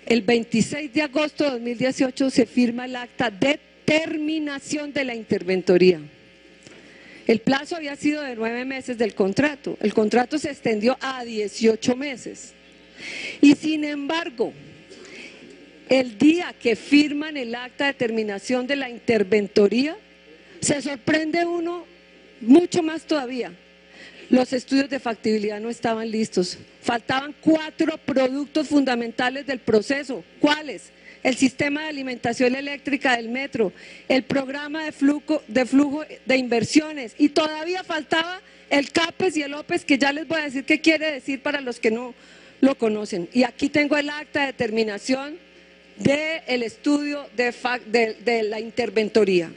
El 26 de agosto de 2018 se firma el acta de terminación de la interventoría. El plazo había sido de 9 meses del contrato. El contrato se extendió a 18 meses. Y sin embargo, el día que firman el acta de terminación de la interventoría, se sorprende uno mucho más todavía. Los estudios de factibilidad no estaban listos. Faltaban 4 productos fundamentales del proceso. ¿Cuáles? El sistema de alimentación eléctrica del metro, el programa de flujo de inversiones, y todavía faltaba el CAPES y el OPES, que ya les voy a decir qué quiere decir para los que no lo conocen. Y aquí tengo el acta de terminación del estudio de la interventoría.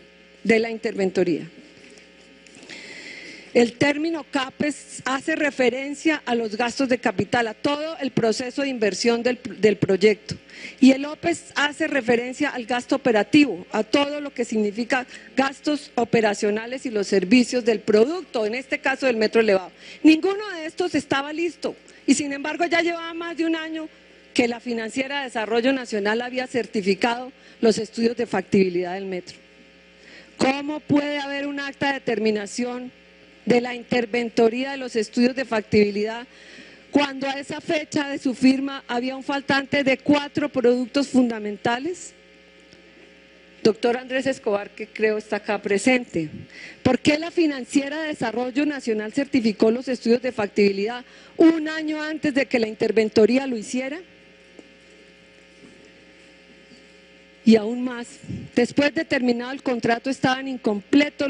El término CAPES hace referencia a los gastos de capital, a todo el proceso de inversión del proyecto. Y el OPES hace referencia al gasto operativo, a todo lo que significa gastos operacionales y los servicios del producto, en este caso del metro elevado. Ninguno de estos estaba listo y sin embargo ya llevaba más de un año que la Financiera de Desarrollo Nacional había certificado los estudios de factibilidad del metro. ¿Cómo puede haber un acta de terminación de la interventoría de los estudios de factibilidad cuando a esa fecha de su firma había un faltante de 4 productos fundamentales? Doctor Andrés Escobar, que creo está acá presente, ¿por qué la Financiera de Desarrollo Nacional certificó los estudios de factibilidad un año antes de que la interventoría lo hiciera? Y aún más, después de terminado el contrato estaban incompletos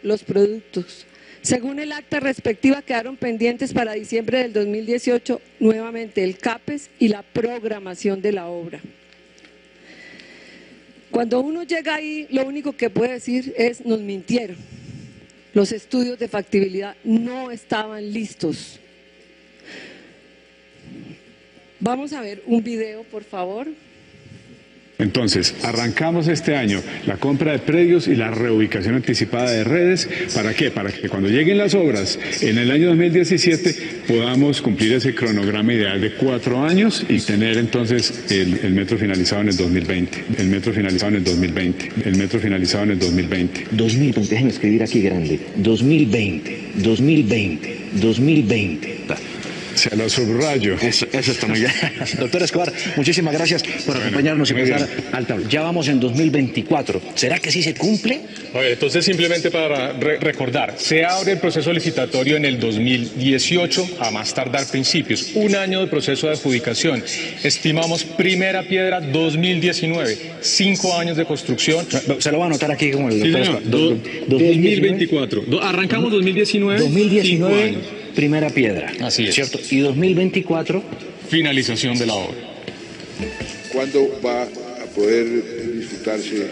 los productos. Según el acta respectiva, quedaron pendientes para diciembre del 2018 nuevamente el CAPES y la programación de la obra. Cuando uno llega ahí, lo único que puede decir es: nos mintieron. Los estudios de factibilidad no estaban listos. Vamos a ver un video, por favor. Entonces, arrancamos este año la compra de predios y la reubicación anticipada de redes. ¿Para qué? Para que cuando lleguen las obras en el año 2017 podamos cumplir ese cronograma ideal de 4 años y tener entonces el metro finalizado en el 2020. El metro finalizado en el 2020. El metro finalizado en el 2020. 2020, déjenme escribir aquí grande. 2020, 2020, 2020. Se lo subrayo. Eso está muy bien. Doctor Escobar, muchísimas gracias por acompañarnos y pasar al tablero. Ya vamos en 2024. ¿Será que sí se cumple? Entonces, simplemente para recordar, se abre el proceso licitatorio en el 2018, a más tardar principios. 1 año de proceso de adjudicación. Estimamos primera piedra 2019. 5 años de construcción. Se lo voy a anotar aquí como el Sí, doctor señor. 2024. Arrancamos 2019. 2019. 5 años. Primera piedra. Así es. ¿Cierto? Y 2024. Finalización de la obra. ¿Cuándo va a poder disfrutarse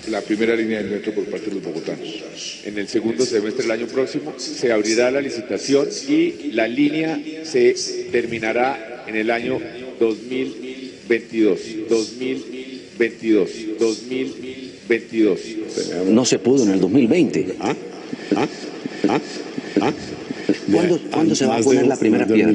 la primera línea del metro por parte de los bogotanos? En el segundo semestre del año próximo se abrirá la licitación y la línea se terminará en el año 2022. 2022. No se pudo en el 2020. ¿Cuándo se va a poner la primera piedra?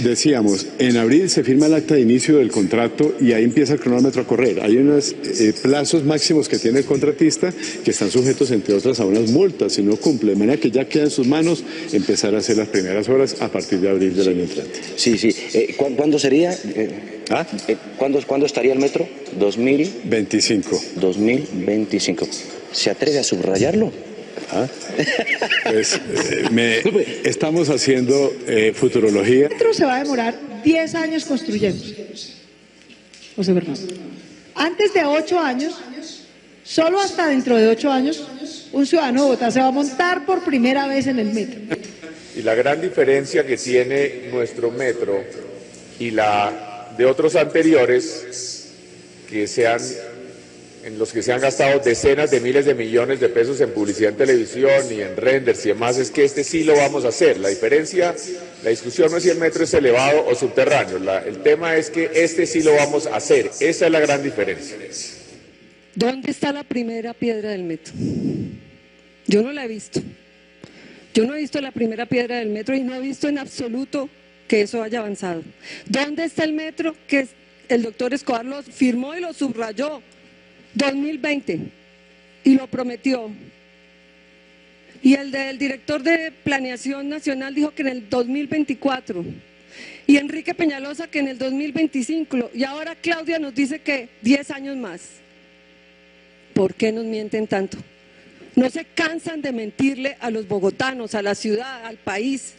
Decíamos, en abril se firma el acta de inicio del contrato y ahí empieza el cronómetro a correr. Hay unos plazos máximos que tiene el contratista que están sujetos, entre otras, a unas multas si no cumple. De manera que ya queda en sus manos empezar a hacer las primeras obras a partir de abril del año entrante. Sí. ¿Cuándo sería? ¿Cuándo estaría el metro? 2025. 2025. ¿Se atreve a subrayarlo? Pues estamos haciendo futurología. El metro se va a demorar 10 años construyendo. José Fernando. Antes de 8 años, solo hasta dentro de 8 años, un ciudadano de Bogotá se va a montar por primera vez en el metro. Y la gran diferencia que tiene nuestro metro y la de otros anteriores en los que se han gastado decenas de miles de millones de pesos en publicidad en televisión y en renders y demás, es que este sí lo vamos a hacer. La discusión no es si el metro es elevado o subterráneo, el tema es que este sí lo vamos a hacer. Esa es la gran diferencia. ¿Dónde está la primera piedra del metro? Yo no la he visto. Yo no he visto la primera piedra del metro y no he visto en absoluto que eso haya avanzado. ¿Dónde está el metro que el doctor Escobar lo firmó y lo subrayó, 2020, y lo prometió. Y el del director de Planeación Nacional dijo que en el 2024. Y Enrique Peñalosa que en el 2025. Y ahora Claudia nos dice que 10 años más. ¿Por qué nos mienten tanto? No se cansan de mentirle a los bogotanos, a la ciudad, al país.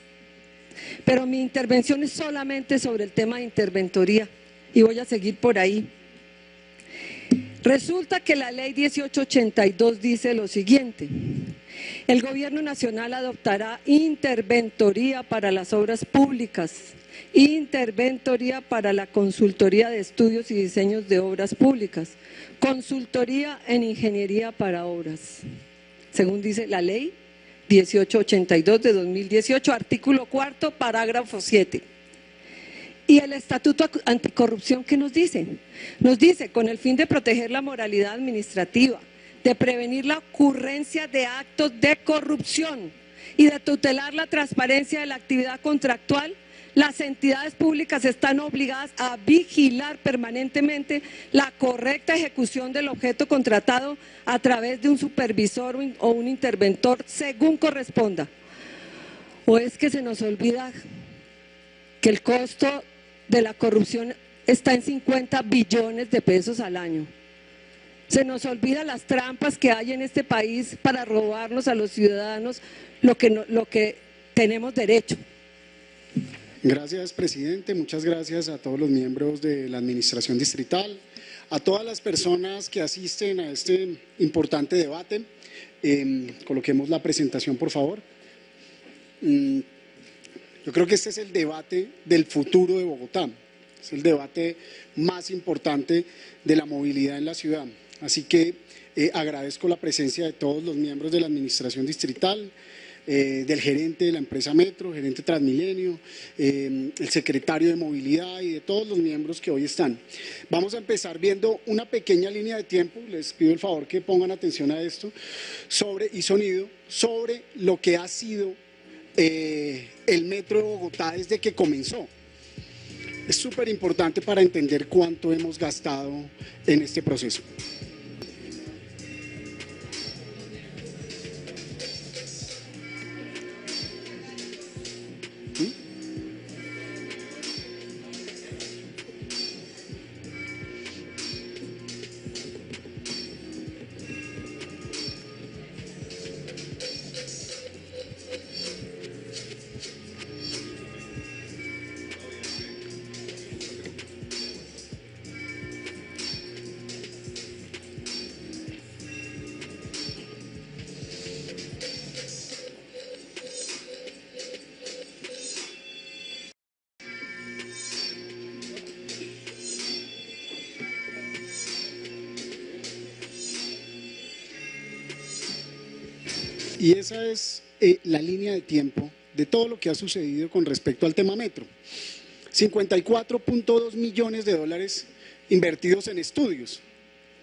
Pero mi intervención es solamente sobre el tema de interventoría y voy a seguir por ahí. Resulta que la ley 1882 dice lo siguiente: el Gobierno Nacional adoptará interventoría para las obras públicas, interventoría para la consultoría de estudios y diseños de obras públicas, consultoría en ingeniería para obras, según dice la ley 1882 de 2018, artículo 4, parágrafo 7. Y el Estatuto Anticorrupción, ¿qué nos dice? Nos dice, con el fin de proteger la moralidad administrativa, de prevenir la ocurrencia de actos de corrupción y de tutelar la transparencia de la actividad contractual, las entidades públicas están obligadas a vigilar permanentemente la correcta ejecución del objeto contratado a través de un supervisor o un interventor según corresponda. ¿O es que se nos olvida que el costo de la corrupción está en 50 billones de pesos al año? Se nos olvida las trampas que hay en este país para robarnos a los ciudadanos lo que tenemos derecho. Gracias, presidente. Muchas gracias a todos los miembros de la Administración Distrital, a todas las personas que asisten a este importante debate. Coloquemos la presentación, por favor. Yo creo que este es el debate del futuro de Bogotá. Es el debate más importante de la movilidad en la ciudad. Así que agradezco la presencia de todos los miembros de la Administración Distrital, del gerente de la empresa Metro, gerente Transmilenio, el secretario de Movilidad y de todos los miembros que hoy están. Vamos a empezar viendo una pequeña línea de tiempo, les pido el favor que pongan atención a esto, y sonido, sobre lo que ha sido el Metro de Bogotá desde que comenzó. Es súper importante para entender cuánto hemos gastado en este proceso. Y esa es la línea de tiempo de todo lo que ha sucedido con respecto al tema Metro. 54.2 millones de dólares invertidos en estudios,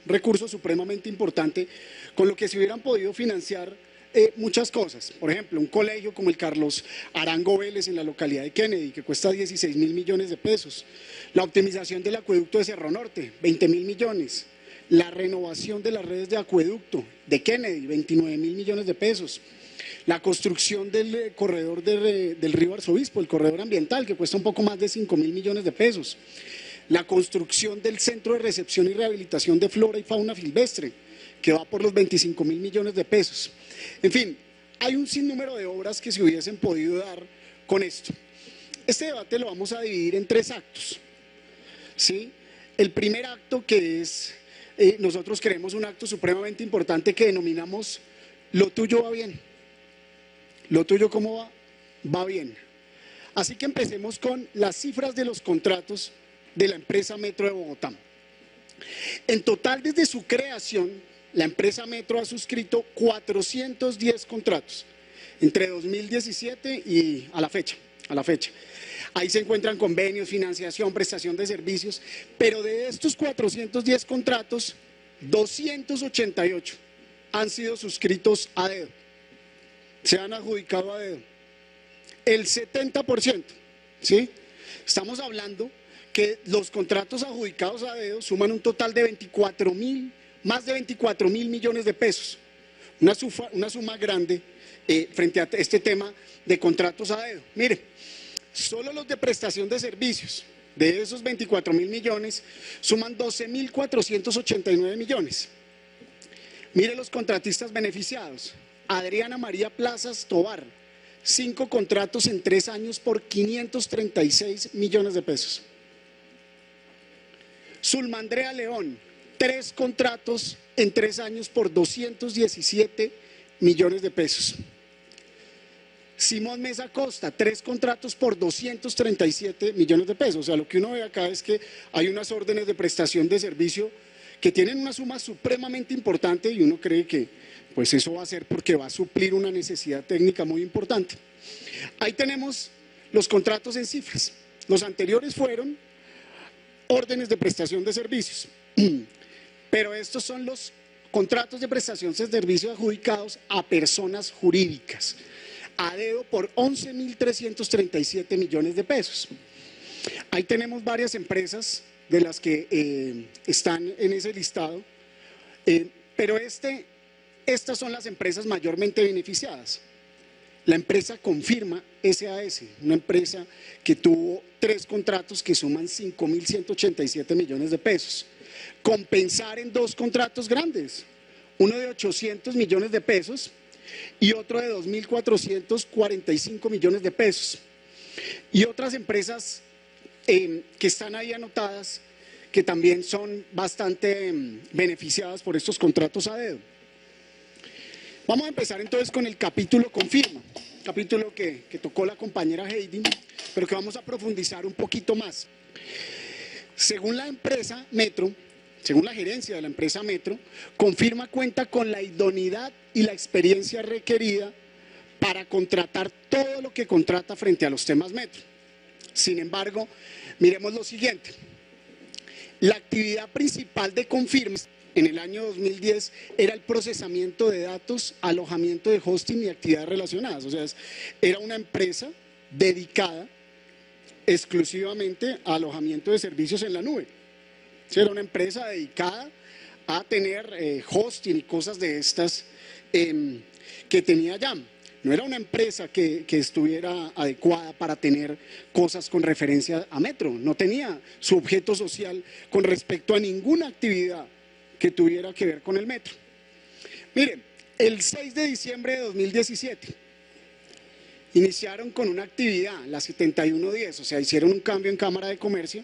recurso supremamente importante con lo que se hubieran podido financiar muchas cosas. Por ejemplo, un colegio como el Carlos Arango Vélez en la localidad de Kennedy, que cuesta 16.000 millones de pesos. La optimización del acueducto de Cerro Norte, 20.000 millones. La renovación de las redes de acueducto de Kennedy, 29.000 millones de pesos. La construcción del corredor del río Arzobispo, el corredor ambiental, que cuesta un poco más de 5.000 millones de pesos. La construcción del Centro de Recepción y Rehabilitación de Flora y Fauna Silvestre, que va por los 25.000 millones de pesos. En fin, hay un sinnúmero de obras que se hubiesen podido dar con esto. Este debate lo vamos a dividir en 3 actos, ¿sí? El primer acto, que es, nosotros queremos un acto supremamente importante que denominamos "Lo tuyo va bien". ¿Lo tuyo cómo va? Va bien. Así que empecemos con las cifras de los contratos de la empresa Metro de Bogotá. En total, desde su creación, la empresa Metro ha suscrito 410 contratos entre 2017 y a la fecha. Ahí se encuentran convenios, financiación, prestación de servicios, pero de estos 410 contratos, 288 han sido suscritos a dedo, se han adjudicado a dedo, el 70%, ¿sí? Estamos hablando que los contratos adjudicados a dedo suman un total de más de 24.000 millones de pesos. Una suma grande frente a este tema de contratos a dedo. Mire, solo los de prestación de servicios, de esos 24.000 millones, suman 12.489 millones. Mire los contratistas beneficiados. Adriana María Plazas Tobar, 5 contratos en 3 años por 536 millones de pesos. Zulma Andrea León, 3 contratos en 3 años por 217 millones de pesos. Simón Mesa Costa, 3 contratos por 237 millones de pesos. O sea, lo que uno ve acá es que hay unas órdenes de prestación de servicio que tienen una suma supremamente importante y uno cree que pues eso va a ser porque va a suplir una necesidad técnica muy importante. Ahí tenemos los contratos en cifras. Los anteriores fueron órdenes de prestación de servicios, pero estos son los contratos de prestación de servicios adjudicados a personas jurídicas, a dedo por 11.337 millones de pesos. Ahí tenemos varias empresas de las que están en ese listado, pero estas son las empresas mayormente beneficiadas. La empresa Confirma SAS, una empresa que tuvo 3 contratos que suman 5.187 millones de pesos. Compensar en 2 contratos grandes, uno de 800 millones de pesos y otro de 2.445 millones de pesos. Y otras empresas que están ahí anotadas que también son bastante beneficiadas por estos contratos a dedo. Vamos a empezar entonces con el capítulo Confirma, capítulo que tocó la compañera Heidi, pero que vamos a profundizar un poquito más. Según la empresa Metro, según la gerencia de la empresa Metro, Confirma cuenta con la idoneidad y la experiencia requerida para contratar todo lo que contrata frente a los temas Metro. Sin embargo, miremos lo siguiente. La actividad principal de Confirma en el año 2010 era el procesamiento de datos, alojamiento de hosting y actividades relacionadas. O sea, era una empresa dedicada exclusivamente a alojamiento de servicios en la nube. Era una empresa dedicada a tener hosting y cosas de estas que tenía ya. No era una empresa que estuviera adecuada para tener cosas con referencia a Metro. No tenía su objeto social con respecto a ninguna actividad que tuviera que ver con el Metro. Miren, el 6 de diciembre de 2017 iniciaron con una actividad, la 7110, o sea, hicieron un cambio en Cámara de Comercio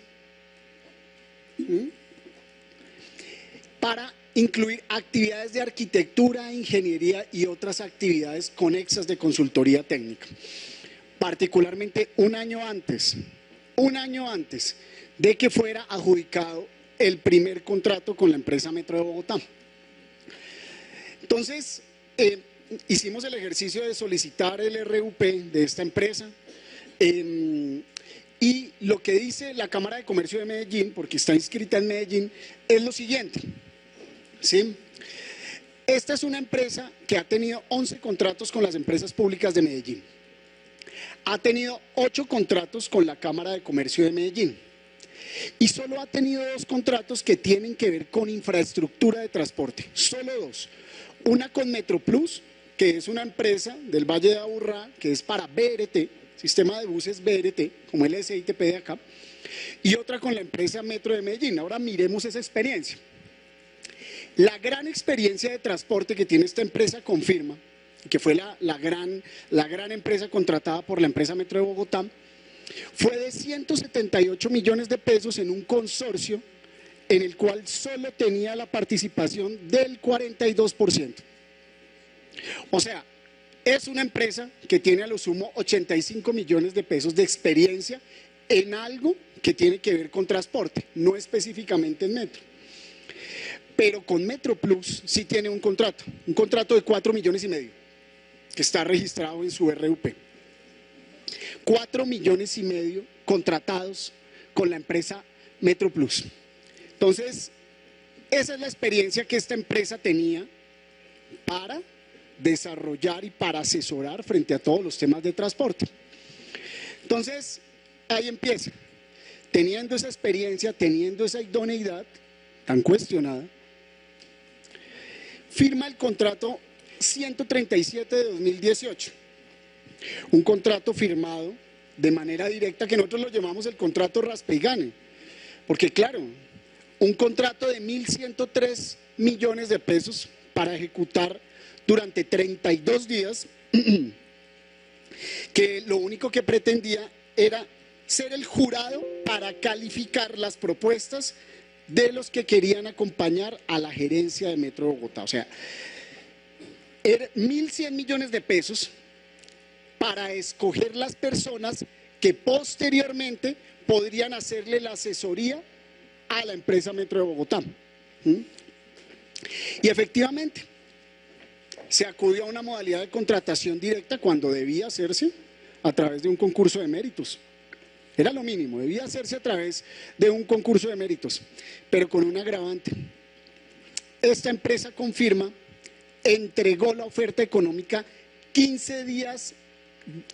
para incluir actividades de arquitectura, ingeniería y otras actividades conexas de consultoría técnica. Particularmente un año antes de que fuera adjudicado el primer contrato con la empresa Metro de Bogotá. Entonces, hicimos el ejercicio de solicitar el RUP de esta empresa y lo que dice la Cámara de Comercio de Medellín, porque está inscrita en Medellín, es lo siguiente. ¿Sí? Esta es una empresa que ha tenido 11 contratos con las empresas públicas de Medellín. Ha tenido 8 contratos con la Cámara de Comercio de Medellín. Y solo ha tenido 2 contratos que tienen que ver con infraestructura de transporte, solo 2. Una con MetroPlus, que es una empresa del Valle de Aburrá, que es para BRT, sistema de buses BRT, como el SITP de acá, y otra con la empresa Metro de Medellín. Ahora miremos esa experiencia. La gran experiencia de transporte que tiene esta empresa Confirma, que fue la gran empresa contratada por la empresa Metro de Bogotá, fue de 178 millones de pesos en un consorcio en el cual solo tenía la participación del 42%. O sea, es una empresa que tiene a lo sumo 85 millones de pesos de experiencia en algo que tiene que ver con transporte, no específicamente en Metro. Pero con MetroPlus sí tiene un contrato de 4,5 millones, que está registrado en su RUP. 4,5 millones contratados con la empresa MetroPlus. Entonces, esa es la experiencia que esta empresa tenía para desarrollar y para asesorar frente a todos los temas de transporte. Entonces, ahí empieza. teniendo esa experiencia, teniendo esa idoneidad tan cuestionada, firma el contrato 137 de 2018, un contrato firmado de manera directa que nosotros lo llamamos el contrato raspe y gane, porque claro, un contrato de 1.103 millones de pesos para ejecutar durante 32 días, que lo único que pretendía era ser el jurado para calificar las propuestas de los que querían acompañar a la gerencia de Metro Bogotá. O sea, 1.100 millones de pesos para escoger las personas que posteriormente podrían hacerle la asesoría a la empresa Metro de Bogotá. Y efectivamente, se acudió a una modalidad de contratación directa cuando debía hacerse a través de un concurso de méritos. Era lo mínimo, debía hacerse a través de un concurso de méritos, pero con un agravante. Esta empresa Confirma entregó la oferta económica 15 días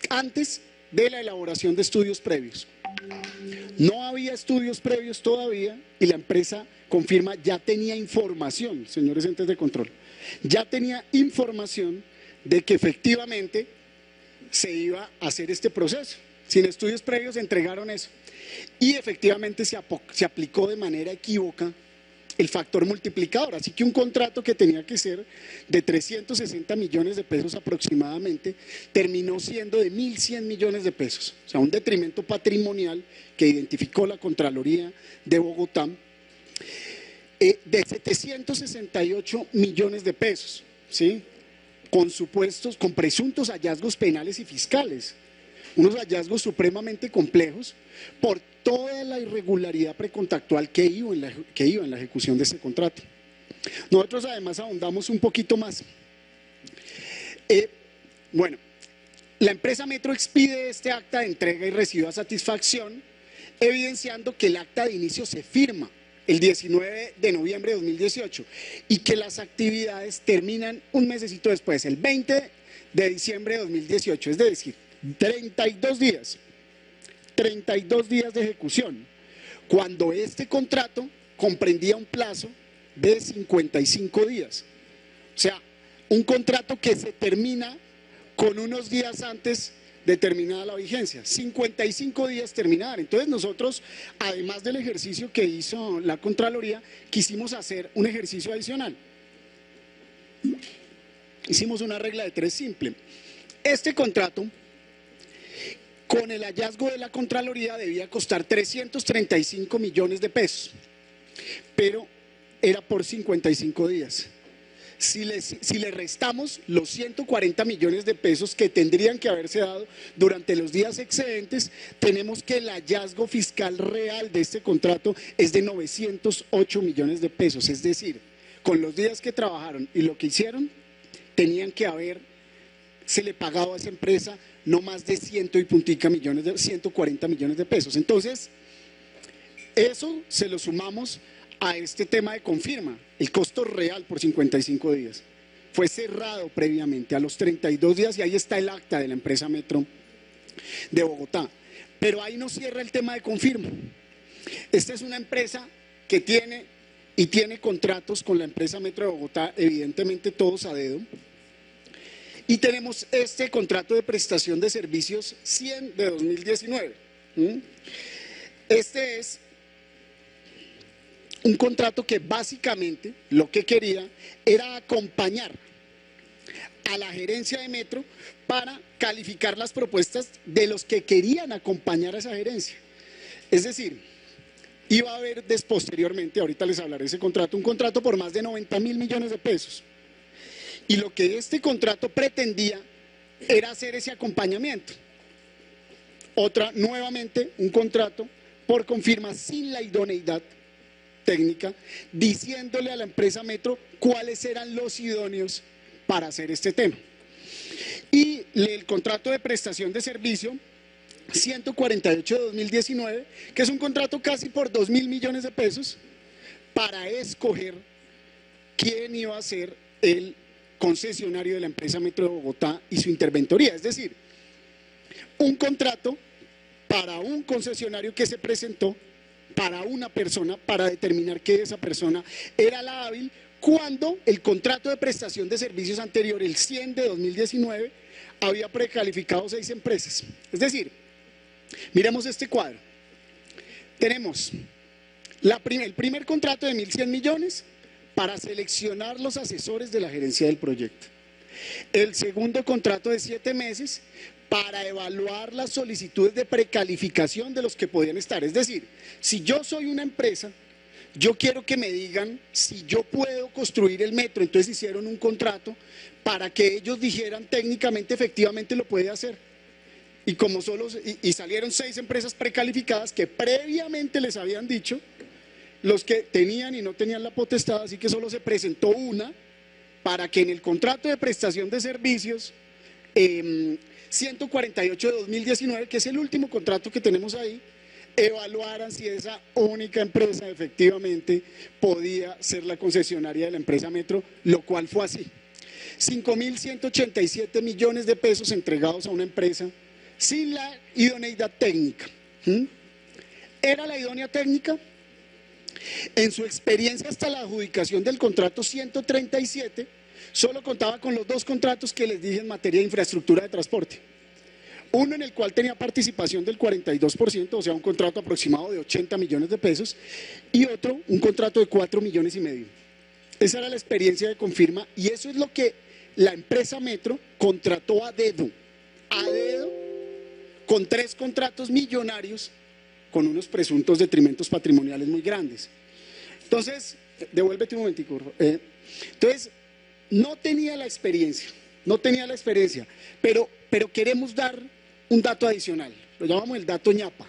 antes de la elaboración de estudios previos. No había estudios previos todavía y la empresa Confirma ya tenía información, señores entes de control, ya tenía información de que efectivamente se iba a hacer este proceso. Sin estudios previos entregaron eso y efectivamente se aplicó de manera equívoca el factor multiplicador, así que un contrato que tenía que ser de 360 millones de pesos aproximadamente terminó siendo de 1.100 millones de pesos, o sea, un detrimento patrimonial que identificó la Contraloría de Bogotá de 768 millones de pesos, ¿sí? Con presuntos hallazgos penales y fiscales, unos hallazgos supremamente complejos por toda la irregularidad precontractual que iba en la ejecución de ese contrato. Nosotros además ahondamos un poquito más. Bueno, la empresa Metro expide este acta de entrega y recibió a satisfacción, evidenciando que el acta de inicio se firma el 19 de noviembre de 2018 y que las actividades terminan un mesecito después, el 20 de diciembre de 2018, es decir, 32 días de ejecución, cuando este contrato comprendía un plazo de 55 días. O sea, un contrato que se termina con unos días antes de terminada la vigencia, 55 días terminar. Entonces nosotros, además del ejercicio que hizo la Contraloría, quisimos hacer un ejercicio adicional. Hicimos una regla de 3 simple. Este contrato, con el hallazgo de la Contraloría, debía costar 335 millones de pesos, pero era por 55 días. Si le restamos los 140 millones de pesos que tendrían que haberse dado durante los días excedentes, tenemos que el hallazgo fiscal real de este contrato es de 908 millones de pesos. Es decir, con los días que trabajaron y lo que hicieron, tenían que se le pagado a esa empresa no más de 140 millones de pesos. Entonces, eso se lo sumamos a este tema de Confirma, el costo real por 55 días. Fue cerrado previamente a los 32 días y ahí está el acta de la empresa Metro de Bogotá. Pero ahí no cierra el tema de Confirma. Esta es una empresa que tiene contratos con la empresa Metro de Bogotá, evidentemente todos a dedo. Y tenemos este contrato de prestación de servicios 100 de 2019. Este es un contrato que básicamente lo que quería era acompañar a la gerencia de Metro para calificar las propuestas de los que querían acompañar a esa gerencia. Es decir, iba a haber posteriormente, ahorita les hablaré de ese contrato, un contrato por más de 90.000 millones de pesos. Y lo que este contrato pretendía era hacer ese acompañamiento. Nuevamente, un contrato por Confirma sin la idoneidad técnica, diciéndole a la empresa Metro cuáles eran los idóneos para hacer este tema. Y el contrato de prestación de servicio 148 de 2019, que es un contrato casi por 2.000 millones de pesos para escoger quién iba a ser el concesionario de la empresa Metro de Bogotá y su interventoría. Es decir, un contrato para un concesionario que se presentó para una persona para determinar que esa persona era la hábil, cuando el contrato de prestación de servicios anterior, el 100 de 2019, había precalificado 6 empresas. Es decir, miremos este cuadro. Tenemos el primer contrato de 1.100 millones para seleccionar los asesores de la gerencia del proyecto. El segundo contrato de 7 meses para evaluar las solicitudes de precalificación de los que podían estar. Es decir, si yo soy una empresa, yo quiero que me digan si yo puedo construir el metro. Entonces hicieron un contrato para que ellos dijeran técnicamente, efectivamente lo puede hacer. Y como salieron 6 empresas precalificadas que previamente les habían dicho los que tenían y no tenían la potestad, así que solo se presentó una para que en el contrato de prestación de servicios 148 de 2019, que es el último contrato que tenemos ahí, evaluaran si esa única empresa efectivamente podía ser la concesionaria de la empresa Metro, lo cual fue así. 5.187 millones de pesos entregados a una empresa sin la idoneidad técnica. ¿Era la idónea técnica? En su experiencia hasta la adjudicación del contrato 137, solo contaba con los 2 contratos que les dije en materia de infraestructura de transporte. Uno en el cual tenía participación del 42%, o sea, un contrato aproximado de 80 millones de pesos, y otro, un contrato de 4,5 millones. Esa era la experiencia de Confirma, y eso es lo que la empresa Metro contrató a dedo, con 3 contratos millonarios, con unos presuntos detrimentos patrimoniales muy grandes. Entonces, devuélvete un momentico. Entonces, no tenía la experiencia, pero queremos dar un dato adicional, lo llamamos el dato ñapa.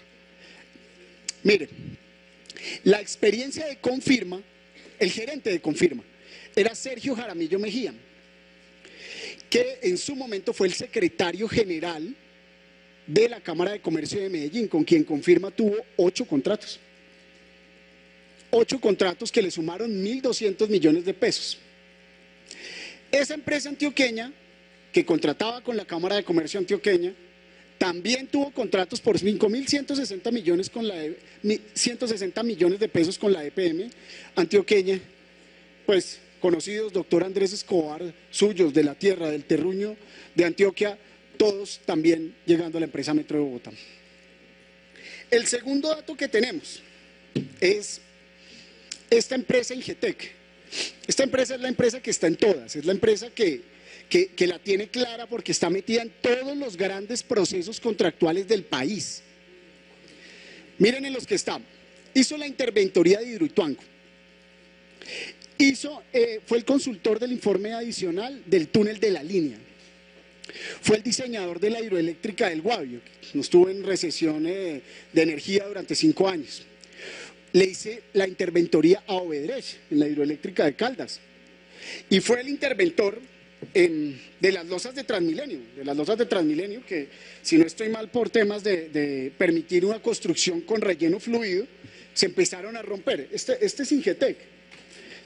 Miren, la experiencia de Confirma, el gerente de Confirma, era Sergio Jaramillo Mejía, que en su momento fue el secretario general de la Cámara de Comercio de Medellín, con quien Confirma tuvo 8 contratos. 8 contratos que le sumaron 1.200 millones de pesos. Esa empresa antioqueña, que contrataba con la Cámara de Comercio antioqueña, también tuvo contratos por 5.160 millones con 160 millones de pesos con la EPM antioqueña, pues conocidos, doctor Andrés Escobar, suyos de la tierra, del terruño de Antioquia, todos también llegando a la empresa Metro de Bogotá. El segundo dato que tenemos es esta empresa Ingetec. Esta empresa es la empresa que está en todas, es la empresa que la tiene clara porque está metida en todos los grandes procesos contractuales del país. Miren en los que está. Hizo la interventoría de Hidroituango. Fue el consultor del informe adicional del túnel de la línea. Fue el diseñador de la hidroeléctrica del Guavio, que estuvo en recesión de energía durante 5 años. Le hice la interventoría a Obedrech, en la hidroeléctrica de Caldas. Y fue el interventor de las losas de Transmilenio, que si no estoy mal por temas de permitir una construcción con relleno fluido, se empezaron a romper. Este es Ingetec.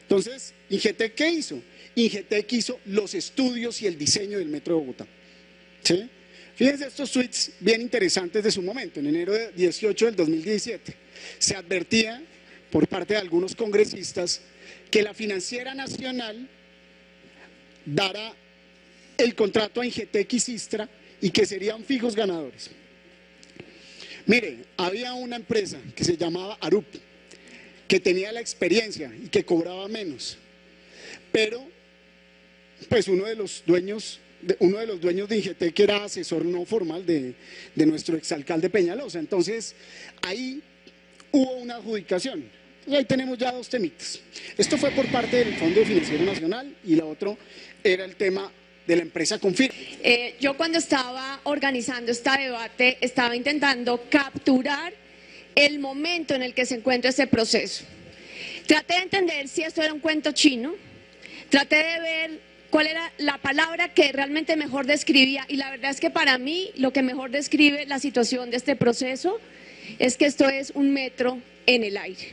Entonces, ¿Ingetec qué hizo? Ingetec hizo los estudios y el diseño del Metro de Bogotá. ¿Sí? Fíjense estos tweets bien interesantes de su momento, en enero 18 del 2017. Se advertía por parte de algunos congresistas que la Financiera Nacional dará el contrato a Ingetec y Sistra y que serían fijos ganadores. Mire, había una empresa que se llamaba Arup, que tenía la experiencia y que cobraba menos, pero pues uno de los dueños de Ingetec era asesor no formal de nuestro exalcalde Peñalosa. Entonces ahí hubo una adjudicación. Entonces, ahí tenemos ya 2 temitas. Esto fue por parte del Fondo Financiero Nacional y la otro era el tema de la empresa Confirma. Yo cuando estaba organizando este debate estaba intentando capturar el momento en el que se encuentra este proceso. Traté de entender si esto era un cuento chino, traté de ver cuál era la palabra que realmente mejor describía, y la verdad es que para mí lo que mejor describe la situación de este proceso es que esto es un metro en el aire.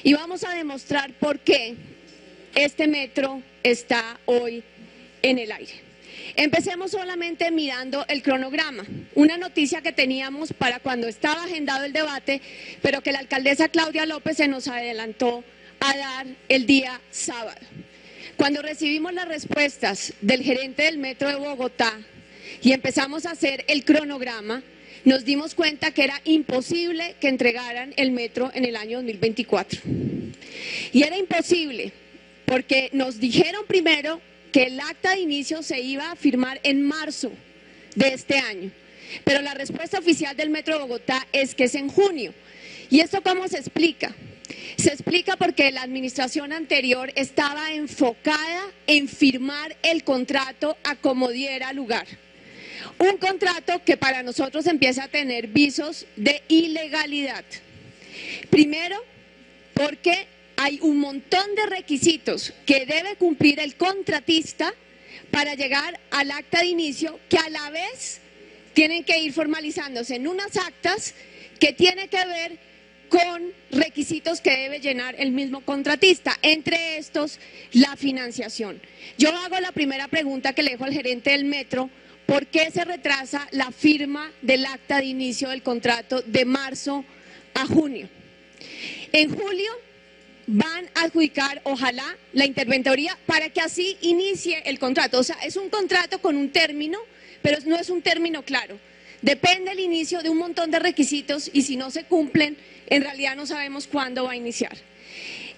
Y vamos a demostrar por qué este metro está hoy en el aire. Empecemos solamente mirando el cronograma, una noticia que teníamos para cuando estaba agendado el debate, pero que la alcaldesa Claudia López se nos adelantó a dar el día sábado. Cuando recibimos las respuestas del gerente del Metro de Bogotá y empezamos a hacer el cronograma, nos dimos cuenta que era imposible que entregaran el metro en el año 2024. Y era imposible porque nos dijeron primero que el acta de inicio se iba a firmar en marzo de este año, pero la respuesta oficial del Metro de Bogotá es que es en junio. ¿Y esto cómo se explica? Se explica porque la administración anterior estaba enfocada en firmar el contrato a como diera lugar. Un contrato que para nosotros empieza a tener visos de ilegalidad. Primero, porque hay un montón de requisitos que debe cumplir el contratista para llegar al acta de inicio, que a la vez tienen que ir formalizándose en unas actas que tienen que ver con requisitos que debe llenar el mismo contratista, entre estos la financiación. Yo hago la primera pregunta que le dejo al gerente del metro: ¿por qué se retrasa la firma del acta de inicio del contrato de marzo a junio? En julio van a adjudicar, ojalá, la interventoría para que así inicie el contrato. O sea, es un contrato con un término, pero no es un término claro. Depende el inicio de un montón de requisitos y si no se cumplen, en realidad no sabemos cuándo va a iniciar.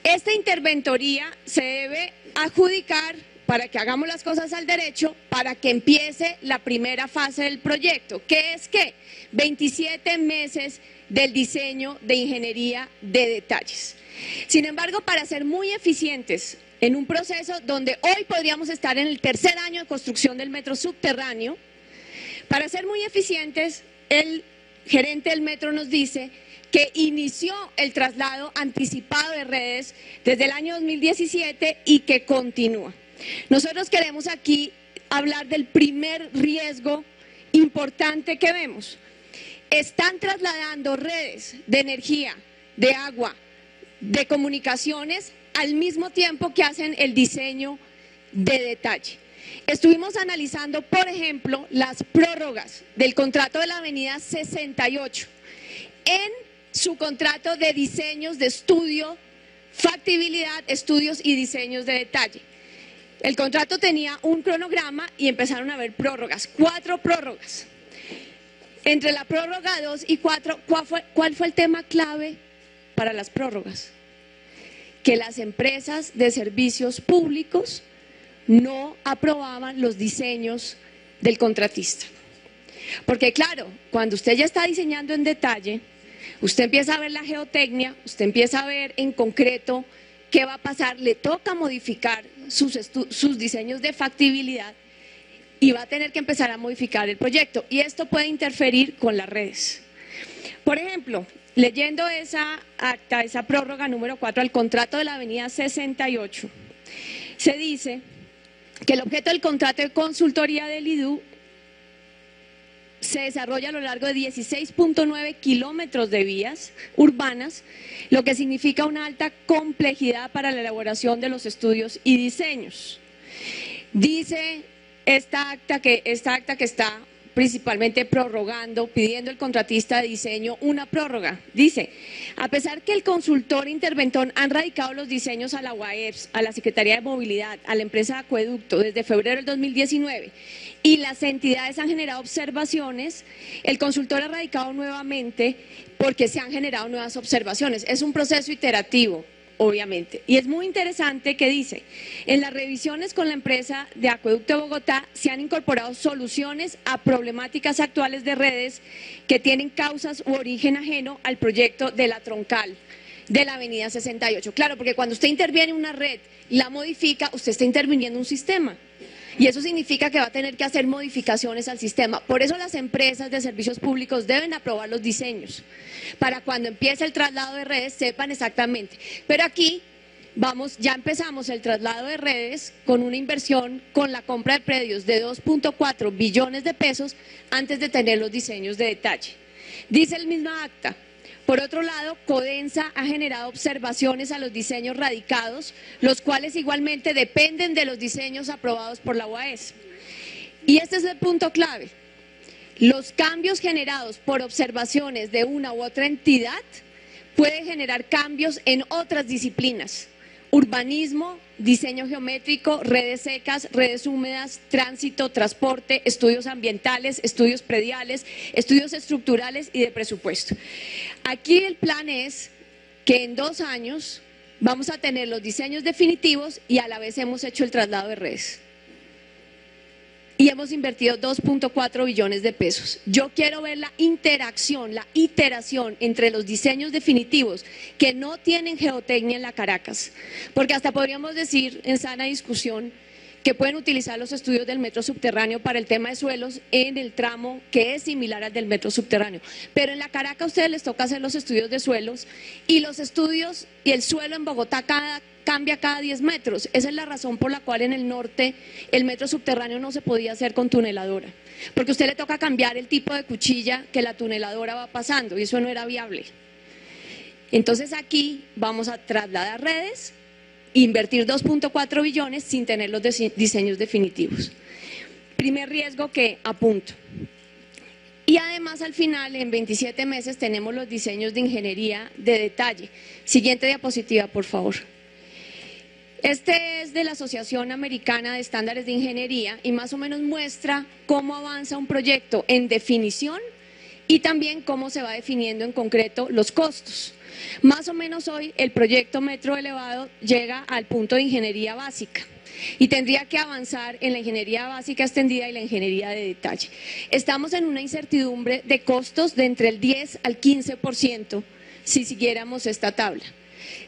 Esta interventoría se debe adjudicar para que hagamos las cosas al derecho, para que empiece la primera fase del proyecto, que es que 27 meses del diseño de ingeniería de detalles. Sin embargo, para ser muy eficientes en un proceso donde hoy podríamos estar en el tercer año de construcción del metro subterráneo, para ser muy eficientes, el gerente del metro nos dice que inició el traslado anticipado de redes desde el año 2017 y que continúa. Nosotros queremos aquí hablar del primer riesgo importante que vemos. Están trasladando redes de energía, de agua, de comunicaciones al mismo tiempo que hacen el diseño de detalle. Estuvimos analizando, por ejemplo, las prórrogas del contrato de la avenida 68 en su contrato de diseños de estudio, factibilidad, estudios y diseños de detalle. El contrato tenía un cronograma y empezaron a haber prórrogas, 4 prórrogas. Entre la prórroga 2 y 4, ¿cuál fue el tema clave para las prórrogas? Que las empresas de servicios públicos no aprobaban los diseños del contratista. Porque claro, cuando usted ya está diseñando en detalle, usted empieza a ver la geotecnia, usted empieza a ver en concreto qué va a pasar, le toca modificar sus diseños de factibilidad y va a tener que empezar a modificar el proyecto. Y esto puede interferir con las redes. Por ejemplo, leyendo esa acta, esa prórroga número 4 al contrato de la avenida 68, se dice que el objeto del contrato de consultoría del IDU se desarrolla a lo largo de 16.9 kilómetros de vías urbanas, lo que significa una alta complejidad para la elaboración de los estudios y diseños. Dice esta acta que está principalmente prorrogando, pidiendo el contratista de diseño una prórroga. Dice, a pesar que el consultor interventor han radicado los diseños a la UAEPS, a la Secretaría de Movilidad, a la empresa de Acueducto desde febrero del 2019 y las entidades han generado observaciones, el consultor ha radicado nuevamente porque se han generado nuevas observaciones. Es un proceso iterativo, obviamente. Y es muy interesante que dice, en las revisiones con la empresa de Acueducto de Bogotá se han incorporado soluciones a problemáticas actuales de redes que tienen causas u origen ajeno al proyecto de la troncal de la avenida 68. Claro, porque cuando usted interviene en una red, la modifica, usted está interviniendo en un sistema. Y eso significa que va a tener que hacer modificaciones al sistema. Por eso las empresas de servicios públicos deben aprobar los diseños, para cuando empiece el traslado de redes sepan exactamente. Pero aquí ya empezamos el traslado de redes con una inversión, con la compra de predios de 2.4 billones de pesos antes de tener los diseños de detalle. Dice el mismo acta. Por otro lado, Codensa ha generado observaciones a los diseños radicados, los cuales igualmente dependen de los diseños aprobados por la UAES. Y este es el punto clave. Los cambios generados por observaciones de una u otra entidad pueden generar cambios en otras disciplinas. Urbanismo, diseño geométrico, redes secas, redes húmedas, tránsito, transporte, estudios ambientales, estudios prediales, estudios estructurales y de presupuesto. Aquí el plan es que en 2 años vamos a tener los diseños definitivos y a la vez hemos hecho el traslado de redes. Y hemos invertido 2.4 billones de pesos. Yo quiero ver la interacción, la iteración entre los diseños definitivos que no tienen geotecnia en la Caracas, porque hasta podríamos decir en sana discusión que pueden utilizar los estudios del metro subterráneo para el tema de suelos en el tramo que es similar al del metro subterráneo. Pero en la Caracas a ustedes les toca hacer los estudios de suelos y los estudios y el suelo en Bogotá cambia cada 10 metros. Esa es la razón por la cual en el norte el metro subterráneo no se podía hacer con tuneladora, porque a usted le toca cambiar el tipo de cuchilla que la tuneladora va pasando y eso no era viable. Entonces aquí vamos a trasladar redes, invertir 2.4 billones sin tener los diseños definitivos. Primer riesgo que apunto. Y además al final, en 27 meses, tenemos los diseños de ingeniería de detalle. Siguiente diapositiva, por favor. Este es de la Asociación Americana de Estándares de Ingeniería y más o menos muestra cómo avanza un proyecto en definición y también cómo se va definiendo en concreto los costos. Más o menos hoy el proyecto Metro Elevado llega al punto de ingeniería básica y tendría que avanzar en la ingeniería básica extendida y la ingeniería de detalle. Estamos en una incertidumbre de costos de entre el 10 al 15% si siguiéramos esta tabla.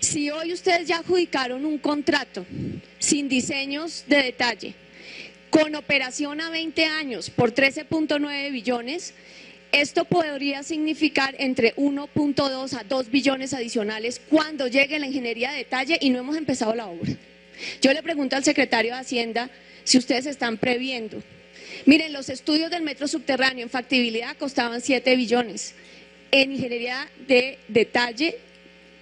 Si hoy ustedes ya adjudicaron un contrato sin diseños de detalle, con operación a 20 años por 13.9 billones, esto podría significar entre 1.2 a 2 billones adicionales cuando llegue la ingeniería de detalle y no hemos empezado la obra. Yo le pregunto al secretario de Hacienda si ustedes están previendo. Miren, los estudios del metro subterráneo en factibilidad costaban 7 billones. En ingeniería de detalle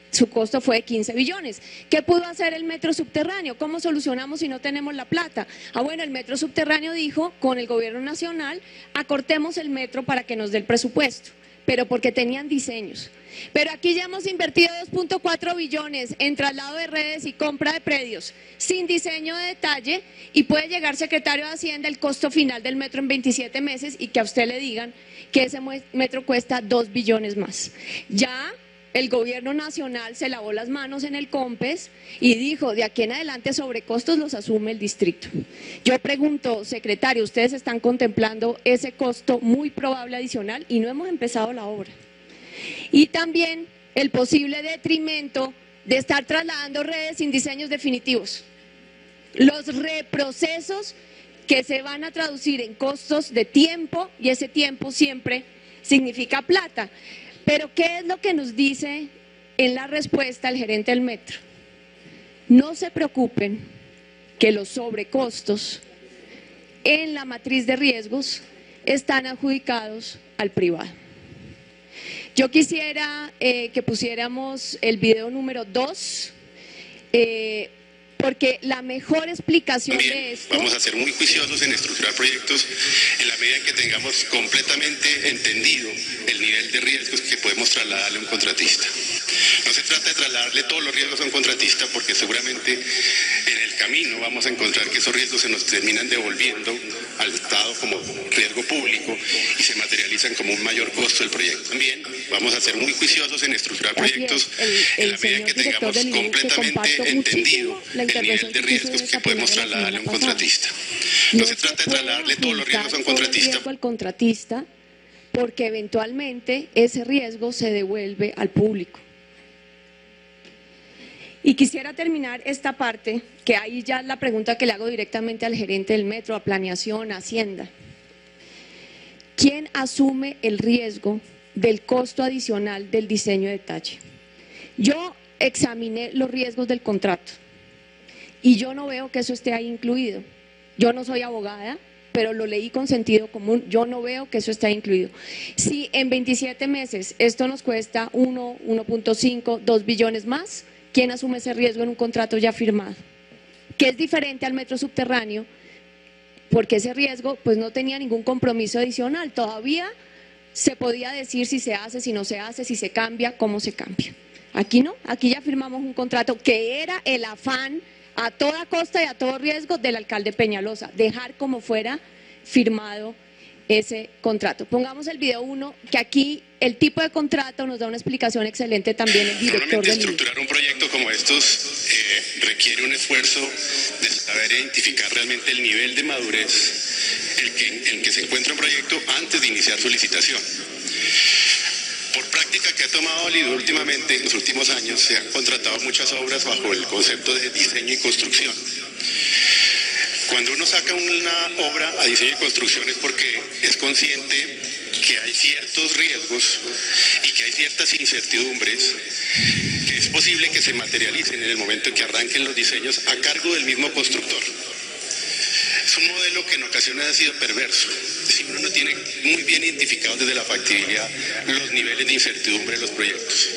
su costo fue de 15 billones. ¿Qué pudo hacer el metro subterráneo? ¿Cómo solucionamos si no tenemos la plata? Bueno, el metro subterráneo dijo con el gobierno nacional, acortemos el metro para que nos dé el presupuesto, pero porque tenían diseños. Pero aquí ya hemos invertido 2.4 billones en traslado de redes y compra de predios sin diseño de detalle y puede llegar secretario de Hacienda el costo final del metro en 27 meses y que a usted le digan que ese metro cuesta 2 billones más. Ya el gobierno nacional se lavó las manos en el COMPES y dijo, de aquí en adelante sobrecostos los asume el distrito. Yo pregunto, secretario, ¿ustedes están contemplando ese costo muy probable adicional? Y no hemos empezado la obra. Y también el posible detrimento de estar trasladando redes sin diseños definitivos. Los reprocesos que se van a traducir en costos de tiempo y ese tiempo siempre significa plata. Pero ¿qué es lo que nos dice en la respuesta el gerente del metro? No se preocupen que los sobrecostos en la matriz de riesgos están adjudicados al privado. Yo quisiera que pusiéramos el video número 2, porque la mejor explicación de esto… Vamos a ser muy juiciosos en estructurar proyectos en la medida en que tengamos completamente entendido el nivel de riesgos que podemos trasladarle a un contratista. No se trata de trasladarle todos los riesgos a un contratista porque seguramente en el camino vamos a encontrar que esos riesgos se nos terminan devolviendo al Estado como riesgo público y se materializan como un mayor costo del proyecto. También vamos a ser muy juiciosos en estructurar proyectos en la medida en que tengamos completamente entendido el nivel de riesgos que podemos trasladarle a un contratista. No se trata de trasladarle todos los riesgos a un contratista. Porque eventualmente ese riesgo se devuelve al público. Y quisiera terminar esta parte, que ahí ya la pregunta que le hago directamente al gerente del metro, a planeación, a Hacienda. ¿Quién asume el riesgo del costo adicional del diseño de detalle? Yo examiné los riesgos del contrato y yo no veo que eso esté ahí incluido. Yo no soy abogada, pero lo leí con sentido común, yo no veo que eso esté incluido. Si en 27 meses esto nos cuesta 1.5, 2 billones más, ¿quién asume ese riesgo en un contrato ya firmado? Que es diferente al metro subterráneo, porque ese riesgo pues no tenía ningún compromiso adicional, todavía se podía decir si se hace, si no se hace, si se cambia, cómo se cambia. Aquí no, aquí ya firmamos un contrato que era el afán a toda costa y a todo riesgo del alcalde Peñalosa, dejar como fuera firmado ese contrato. Pongamos el video 1, que aquí el tipo de contrato nos da una explicación excelente también el director del estructurar un proyecto como estos requiere un esfuerzo de saber identificar realmente el nivel de madurez en que se encuentra un proyecto antes de iniciar su licitación. Por práctica que ha tomado Lido últimamente, en los últimos años, se han contratado muchas obras bajo el concepto de diseño y construcción. Cuando uno saca una obra a diseño y construcción es porque es consciente que hay ciertos riesgos y que hay ciertas incertidumbres que es posible que se materialicen en el momento en que arranquen los diseños a cargo del mismo constructor. Es un modelo que en ocasiones ha sido perverso. Si uno no tiene muy bien identificados desde la factibilidad los niveles de incertidumbre de los proyectos.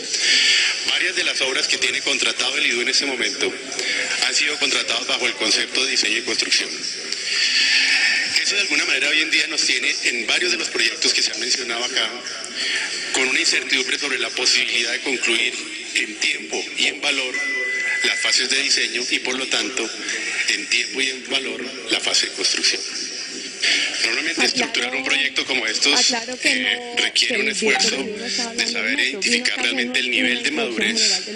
Varias de las obras que tiene contratado el IDU en ese momento han sido contratadas bajo el concepto de diseño y construcción. Eso de alguna manera hoy en día nos tiene en varios de los proyectos que se han mencionado acá con una incertidumbre sobre la posibilidad de concluir en tiempo y en valor las fases de diseño y por lo tanto en tiempo y en valor la fase de construcción. Normalmente estructurar un proyecto como estos requiere un esfuerzo de saber identificar realmente el nivel de madurez.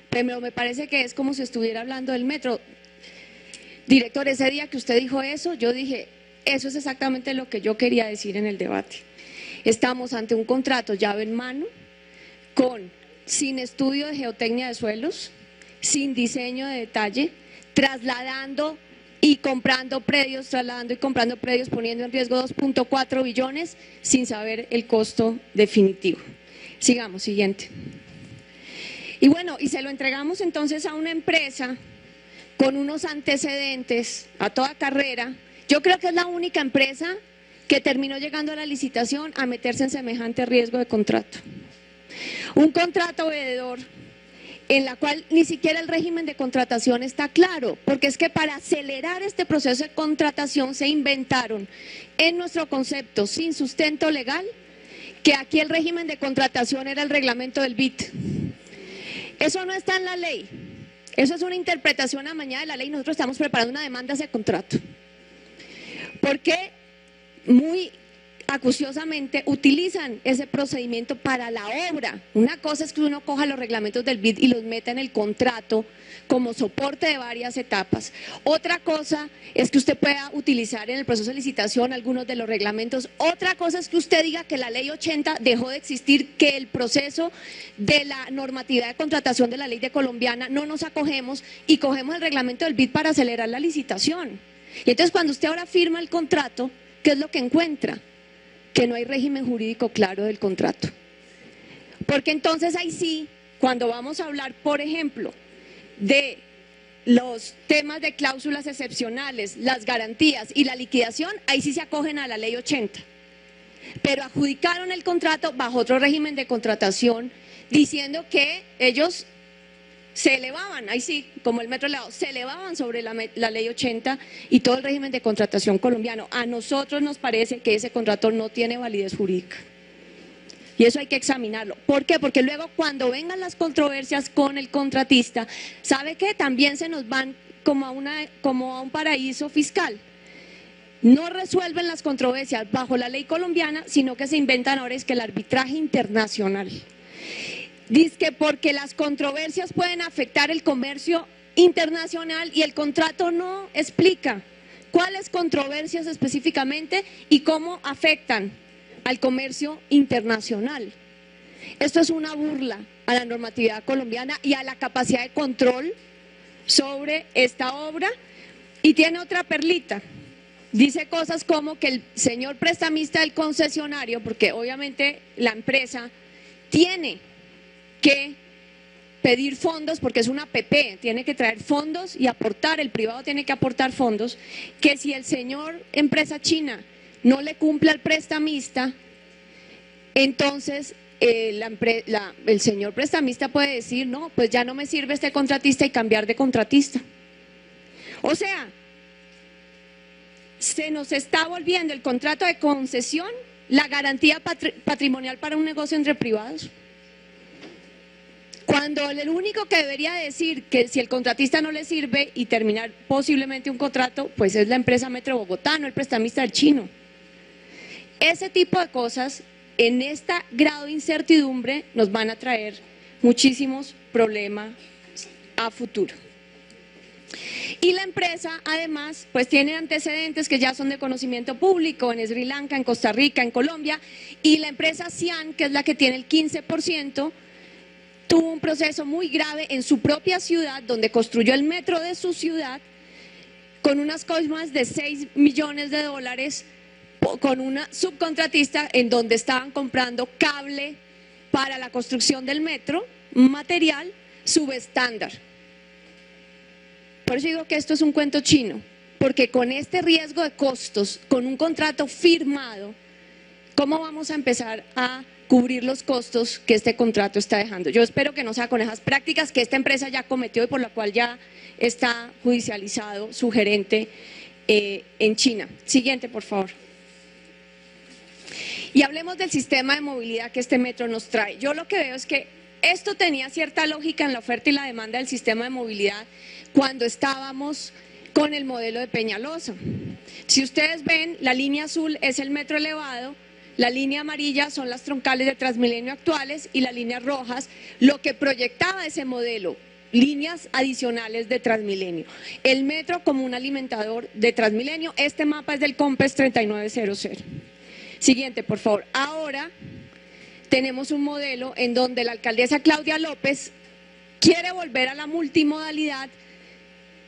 Pero me parece que es como si estuviera hablando del metro. Director, ese día que usted dijo eso, yo dije, eso es exactamente lo que yo quería decir en el debate. Estamos ante un contrato llave en mano, sin estudio de geotecnia de suelos, sin diseño de detalle, trasladando y comprando predios, poniendo en riesgo 2.4 billones sin saber el costo definitivo. Sigamos, siguiente. Y bueno, y se lo entregamos entonces a una empresa con unos antecedentes a toda carrera. Yo creo que es la única empresa que terminó llegando a la licitación a meterse en semejante riesgo de contrato. Un contrato veedor en la cual ni siquiera el régimen de contratación está claro, porque es que para acelerar este proceso de contratación se inventaron en nuestro concepto sin sustento legal que aquí el régimen de contratación era el reglamento del BID. Eso no está en la ley, eso es una interpretación amañada de la ley. Nosotros estamos preparando una demanda de contrato, porque muy acuciosamente utilizan ese procedimiento para la obra. Una cosa es que uno coja los reglamentos del BID y los meta en el contrato como soporte de varias etapas. Otra cosa es que usted pueda utilizar en el proceso de licitación algunos de los reglamentos. Otra cosa es que usted diga que la ley 80 dejó de existir, que el proceso de la normatividad de contratación de la ley de colombiana no nos acogemos y cogemos el reglamento del BID para acelerar la licitación. Y entonces cuando usted ahora firma el contrato, ¿qué es lo que encuentra? Que no hay régimen jurídico claro del contrato. Porque entonces ahí sí, cuando vamos a hablar, por ejemplo, de los temas de cláusulas excepcionales, las garantías y la liquidación, ahí sí se acogen a la ley 80. Pero adjudicaron el contrato bajo otro régimen de contratación, diciendo que ellos se elevaban, ahí sí, como el metro elevado, se elevaban sobre la ley 80 y todo el régimen de contratación colombiano. A nosotros nos parece que ese contrato no tiene validez jurídica. Y eso hay que examinarlo. ¿Por qué? Porque luego cuando vengan las controversias con el contratista, ¿sabe qué? También se nos van como a un paraíso fiscal. No resuelven las controversias bajo la ley colombiana, sino que se inventan ahora es que el arbitraje internacional. Dice que porque las controversias pueden afectar el comercio internacional y el contrato no explica cuáles controversias específicamente y cómo afectan al comercio internacional. Esto es una burla a la normatividad colombiana y a la capacidad de control sobre esta obra. Y tiene otra perlita. Dice cosas como que el señor prestamista del concesionario, porque obviamente la empresa tiene que pedir fondos porque es una PP, tiene que traer fondos y aportar, el privado tiene que aportar fondos, que si el señor empresa china no le cumple al prestamista, entonces el señor prestamista puede decir, no, pues ya no me sirve este contratista y cambiar de contratista. O sea, se nos está volviendo el contrato de concesión la garantía patrimonial para un negocio entre privados. Cuando el único que debería decir que si el contratista no le sirve y terminar posiblemente un contrato, pues es la empresa Metro Bogotá, no el prestamista del chino. Ese tipo de cosas, en este grado de incertidumbre, nos van a traer muchísimos problemas a futuro. Y la empresa, además, pues tiene antecedentes que ya son de conocimiento público en Sri Lanka, en Costa Rica, en Colombia, y la empresa Cian, que es la que tiene el 15%, tuvo un proceso muy grave en su propia ciudad, donde construyó el metro de su ciudad, con unas coimas de $6 millones, con una subcontratista en donde estaban comprando cable para la construcción del metro, material subestándar. Por eso digo que esto es un cuento chino, porque con este riesgo de costos, con un contrato firmado, ¿cómo vamos a empezar a cubrir los costos que este contrato está dejando? Yo espero que no sea con esas prácticas que esta empresa ya cometió y por la cual ya está judicializado su gerente en China. Siguiente, por favor. Y hablemos del sistema de movilidad que este metro nos trae. Yo lo que veo es que esto tenía cierta lógica en la oferta y la demanda del sistema de movilidad cuando estábamos con el modelo de Peñalosa. Si ustedes ven, la línea azul es el metro elevado, la línea amarilla son las troncales de Transmilenio actuales y las líneas rojas, lo que proyectaba ese modelo, líneas adicionales de Transmilenio. El metro como un alimentador de Transmilenio, este mapa es del COMPES 3900. Siguiente, por favor. Ahora tenemos un modelo en donde la alcaldesa Claudia López quiere volver a la multimodalidad,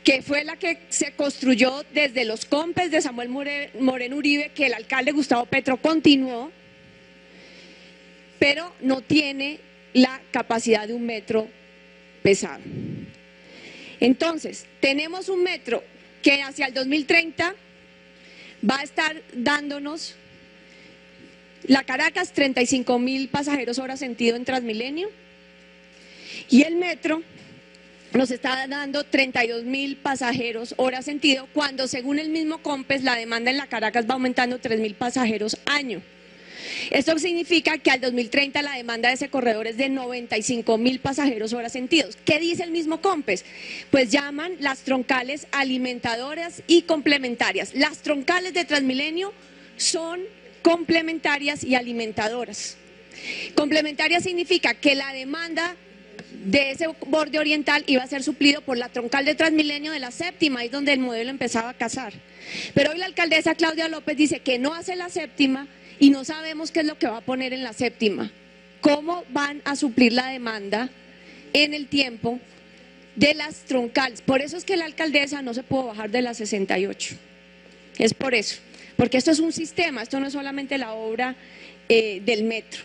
que fue la que se construyó desde los COMPES de Samuel Moreno Uribe, que el alcalde Gustavo Petro continuó, pero no tiene la capacidad de un metro pesado. Entonces, tenemos un metro que hacia el 2030 va a estar dándonos la Caracas 35.000 pasajeros hora sentido en Transmilenio, y el metro nos está dando 32.000 pasajeros hora sentido, cuando según el mismo COMPES la demanda en la Caracas va aumentando 3.000 pasajeros año. Esto significa que al 2030 la demanda de ese corredor es de 95.000 pasajeros hora sentidos. ¿Qué dice el mismo COMPES? Pues llaman las troncales alimentadoras y complementarias. Las troncales de Transmilenio son complementarias y alimentadoras. Complementarias significa que la demanda de ese borde oriental iba a ser suplido por la troncal de Transmilenio de la séptima, ahí es donde el modelo empezaba a casar. Pero hoy la alcaldesa Claudia López dice que no hace la séptima y no sabemos qué es lo que va a poner en la séptima. ¿Cómo van a suplir la demanda en el tiempo de las troncales? Por eso es que la alcaldesa no se pudo bajar de las 68. Es por eso, porque esto es un sistema, esto no es solamente la obra del metro.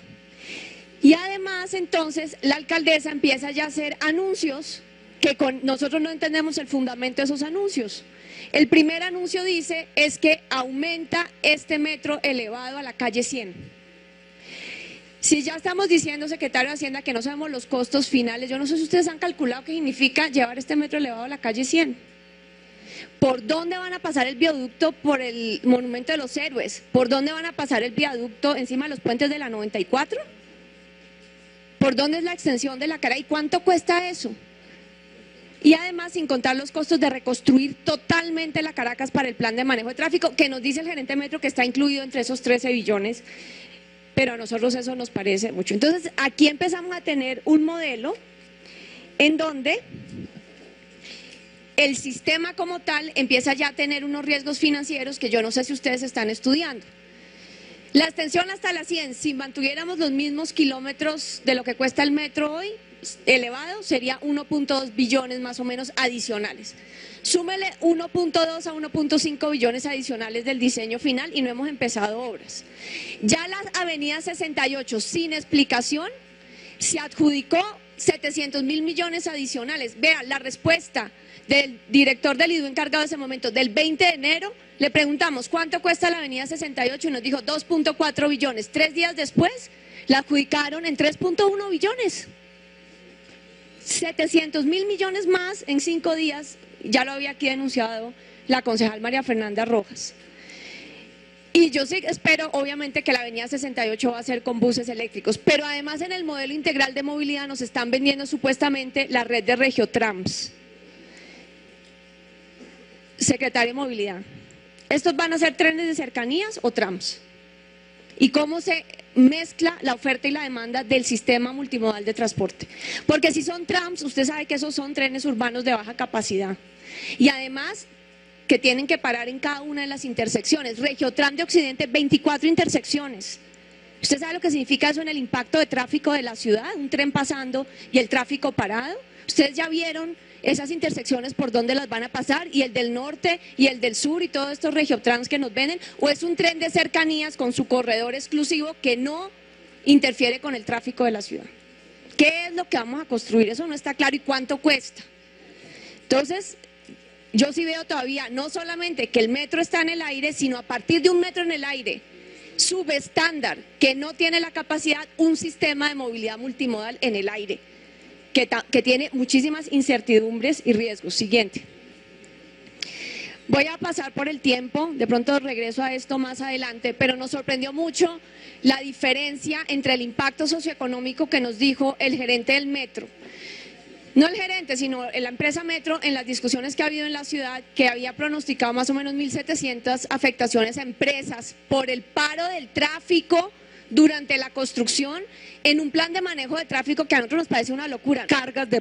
Y además, entonces, la alcaldesa empieza ya a hacer anuncios que nosotros no entendemos el fundamento de esos anuncios. El primer anuncio dice es que aumenta este metro elevado a la calle 100. Si ya estamos diciendo, secretario de Hacienda, que no sabemos los costos finales, yo no sé si ustedes han calculado qué significa llevar este metro elevado a la calle 100. ¿Por dónde van a pasar el viaducto por el Monumento de los Héroes? ¿Por dónde van a pasar el viaducto encima de los puentes de la 94? ¿Por dónde es la extensión de la Caracas? ¿Y cuánto cuesta eso? Y además, sin contar los costos de reconstruir totalmente la Caracas para el plan de manejo de tráfico, que nos dice el gerente Metro que está incluido entre esos 13 billones, pero a nosotros eso nos parece mucho. Entonces, aquí empezamos a tener un modelo en donde el sistema como tal empieza ya a tener unos riesgos financieros que yo no sé si ustedes están estudiando. La extensión hasta la 100, si mantuviéramos los mismos kilómetros de lo que cuesta el metro hoy, elevado, sería 1.2 billones más o menos adicionales. Súmele 1.2 a 1.5 billones adicionales del diseño final y no hemos empezado obras. Ya la avenida 68, sin explicación, se adjudicó 700.000 millones adicionales. Vea, la respuesta del director del IDU encargado de ese momento, del 20 de enero, le preguntamos ¿cuánto cuesta la avenida 68? Y nos dijo 2.4 billones. 3 días después la adjudicaron en 3.1 billones. 700.000 millones más en 5 días, ya lo había aquí denunciado la concejal María Fernanda Rojas. Y yo sí espero, obviamente, que la avenida 68 va a ser con buses eléctricos, pero además en el modelo integral de movilidad nos están vendiendo supuestamente la red de Regiotrams. Secretario de Movilidad, ¿estos van a ser trenes de cercanías o trams? ¿Y cómo se mezcla la oferta y la demanda del sistema multimodal de transporte? Porque si son trams, usted sabe que esos son trenes urbanos de baja capacidad. Y además que tienen que parar en cada una de las intersecciones. Regiotram de Occidente, 24 intersecciones. ¿Usted sabe lo que significa eso en el impacto de tráfico de la ciudad? Un tren pasando y el tráfico parado. Ustedes ya vieron esas intersecciones por dónde las van a pasar, y el del norte y el del sur y todos estos regiotrans que nos venden, o es un tren de cercanías con su corredor exclusivo que no interfiere con el tráfico de la ciudad. ¿Qué es lo que vamos a construir? Eso no está claro, y cuánto cuesta. Entonces, yo sí veo todavía no solamente que el metro está en el aire, sino a partir de un metro en el aire subestándar que no tiene la capacidad, un sistema de movilidad multimodal en el aire que tiene muchísimas incertidumbres y riesgos. Siguiente. Voy a pasar por el tiempo, de pronto regreso a esto más adelante, pero nos sorprendió mucho la diferencia entre el impacto socioeconómico que nos dijo el gerente del metro. No el gerente, sino la empresa Metro, en las discusiones que ha habido en la ciudad, que había pronosticado más o menos 1.700 afectaciones a empresas por el paro del tráfico durante la construcción, en un plan de manejo de tráfico que a nosotros nos parece una locura. Cargas de